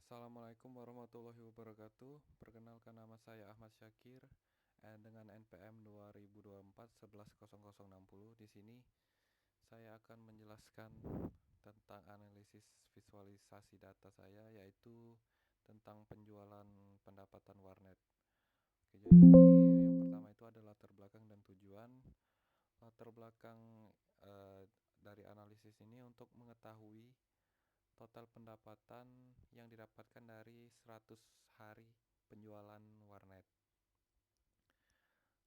Assalamualaikum warahmatullahi wabarakatuh. Perkenalkan nama saya Ahmad Syakir dengan NPM 2024 110060. Di sini saya akan menjelaskan tentang analisis visualisasi data saya, yaitu tentang penjualan pendapatan warnet. Oke, jadi yang pertama itu ada latar belakang dan tujuan. Latar belakang eh, dari analisis ini untuk mengetahui total pendapatan yang didapatkan dari 100 hari penjualan warnet.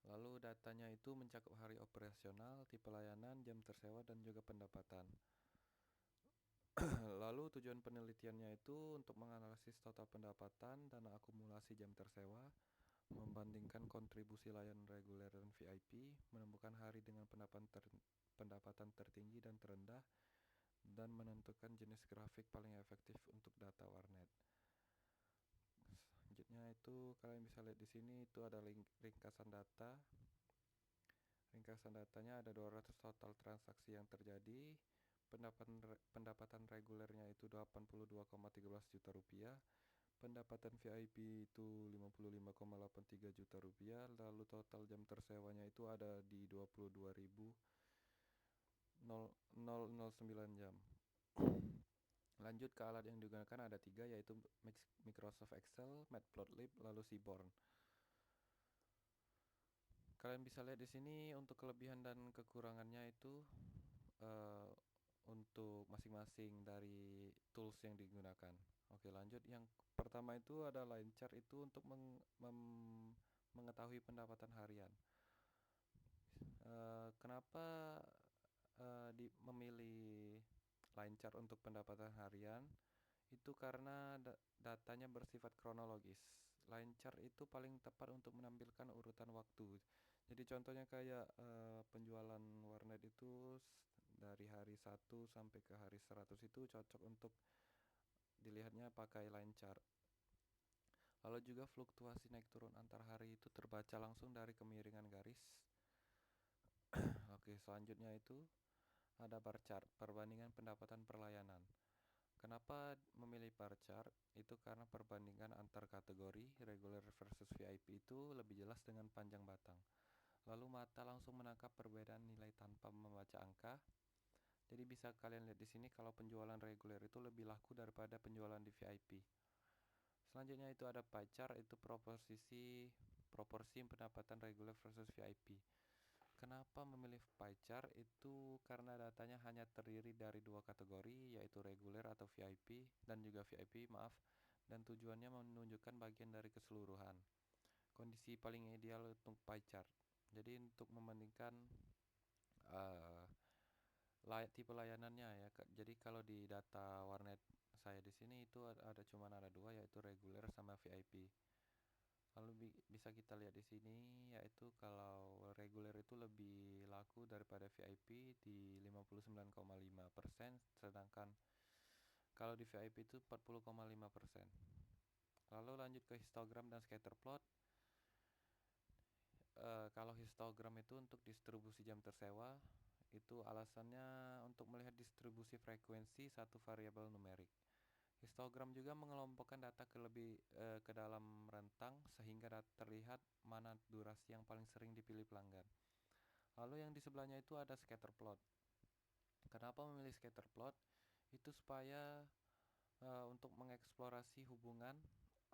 Lalu datanya itu mencakup hari operasional, tipe layanan, jam tersewa, dan juga pendapatan. Lalu tujuan penelitiannya itu untuk menganalisis total pendapatan, dana akumulasi jam tersewa, membandingkan kontribusi layanan reguler dan VIP, menemukan hari dengan pendapatan tertinggi dan terendah, dan menentukan jenis grafik paling efektif untuk data warnet. Selanjutnya itu kalian bisa lihat di sini itu ada ringkasan data. Ringkasan datanya ada 200 total transaksi yang terjadi. Pendapatan regulernya itu 82,13 juta rupiah. Pendapatan VIP itu 55,83 juta rupiah. Lalu total jam tersewanya itu ada di 22.009 jam. Lanjut ke alat yang digunakan ada 3, yaitu Microsoft Excel, Matplotlib, lalu Seaborn. Kalian bisa lihat di sini untuk kelebihan dan kekurangannya itu uh, untuk masing-masing dari tools yang digunakan. Oke, lanjut. Yang pertama itu ada line chart, itu untuk mengetahui pendapatan harian. Kenapa memilih line chart untuk pendapatan harian? Itu karena datanya bersifat kronologis. Line chart itu paling tepat untuk menampilkan urutan waktu. Jadi contohnya kayak penjualan warnet itu dari hari 1 sampai ke hari 100 itu cocok untuk dilihatnya pakai line chart. Lalu juga fluktuasi naik turun antar hari itu terbaca langsung dari kemiringan garis. Oke, selanjutnya itu ada bar chart, perbandingan pendapatan per layanan. Kenapa memilih bar chart? Itu karena perbandingan antar kategori regular versus VIP itu lebih jelas dengan panjang batang. Lalu mata langsung menangkap perbedaan nilai tanpa membaca angka. Jadi bisa kalian lihat di sini kalau penjualan reguler itu lebih laku daripada penjualan di VIP. Selanjutnya itu ada pie chart, itu proporsi pendapatan reguler versus VIP. Kenapa memilih pie chart? Itu karena datanya hanya terdiri dari 2 kategori, yaitu reguler atau VIP dan juga VIP, maaf, dan tujuannya menunjukkan bagian dari keseluruhan. Kondisi paling ideal untuk pie chart. Jadi untuk membandingkan uh, tipe layanannya ya. Jadi kalau di data warnet saya di sini itu ada 2, yaitu reguler sama VIP. Lalu bisa kita lihat di sini, yaitu kalau reguler itu lebih laku daripada VIP di 59,5%, sedangkan kalau di VIP itu 40,5%. Lalu lanjut ke histogram dan scatter plot. Kalau histogram itu untuk distribusi jam tersewa, itu alasannya untuk melihat distribusi frekuensi satu variabel numerik. Histogram juga mengelompokkan data ke dalam rentang sehingga terlihat mana durasi yang paling sering dipilih pelanggan. Lalu yang di sebelahnya itu ada scatter plot. Kenapa memilih scatter plot? Itu supaya untuk mengeksplorasi hubungan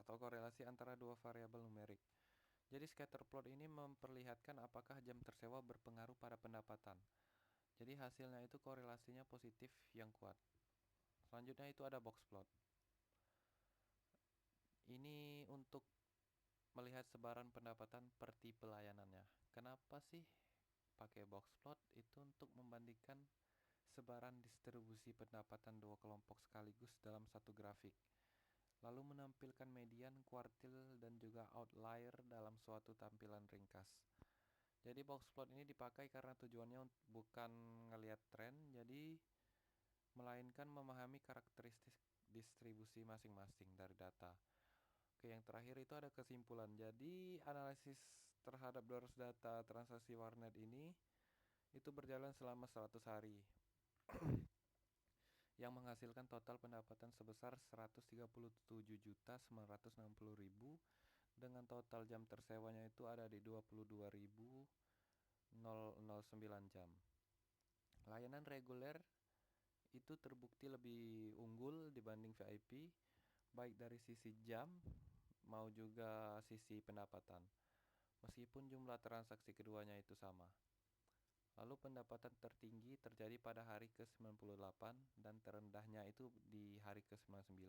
atau korelasi antara 2 variabel numerik. Jadi scatter plot ini memperlihatkan apakah jam tersewa berpengaruh pada pendapatan. Jadi hasilnya itu korelasinya positif yang kuat. Selanjutnya itu ada box plot. Ini untuk melihat sebaran pendapatan per tipe layanannya. Kenapa sih pakai box plot? Itu untuk membandingkan sebaran distribusi pendapatan 2 kelompok sekaligus dalam satu grafik, lalu menampilkan median, kuartil, dan juga outlier dalam suatu tampilan ringkas. Jadi box plot ini dipakai karena tujuannya bukan ngelihat tren, jadi melainkan memahami karakteristik distribusi masing-masing dari data. Oke, yang terakhir itu ada kesimpulan. Jadi analisis terhadap 200 data transaksi warnet ini itu berjalan selama 100 hari. yang menghasilkan total pendapatan sebesar 137.960.000 dengan total jam tersewanya itu ada di 22.009 jam. Layanan reguler itu terbukti lebih unggul dibanding VIP, baik dari sisi jam mau juga sisi pendapatan, meskipun jumlah transaksi keduanya itu sama. Lalu pendapatan tertinggi terjadi pada hari ke-98 dan terendahnya itu di hari ke-99.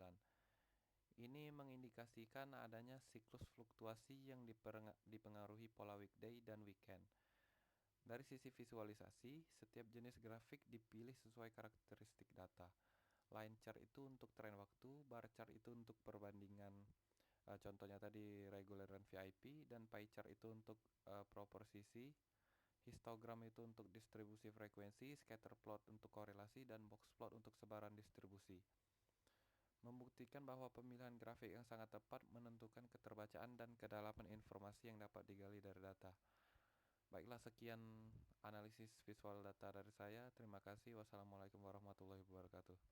Ini mengindikasikan adanya siklus fluktuasi yang dipengaruhi pola weekday dan weekend. Dari sisi visualisasi, setiap jenis grafik dipilih sesuai karakteristik data. Line chart itu untuk tren waktu, bar chart itu untuk perbandingan, contohnya tadi reguler dan VIP, dan pie chart itu untuk proporsi, histogram itu untuk distribusi frekuensi, scatter plot untuk korelasi, dan box plot untuk sebaran distribusi. Membuktikan bahwa pemilihan grafik yang sangat tepat menentukan keterbacaan dan kedalaman informasi yang dapat digali dari data. Baiklah, sekian analisis visual data dari saya. Terima kasih. Wassalamualaikum warahmatullahi wabarakatuh.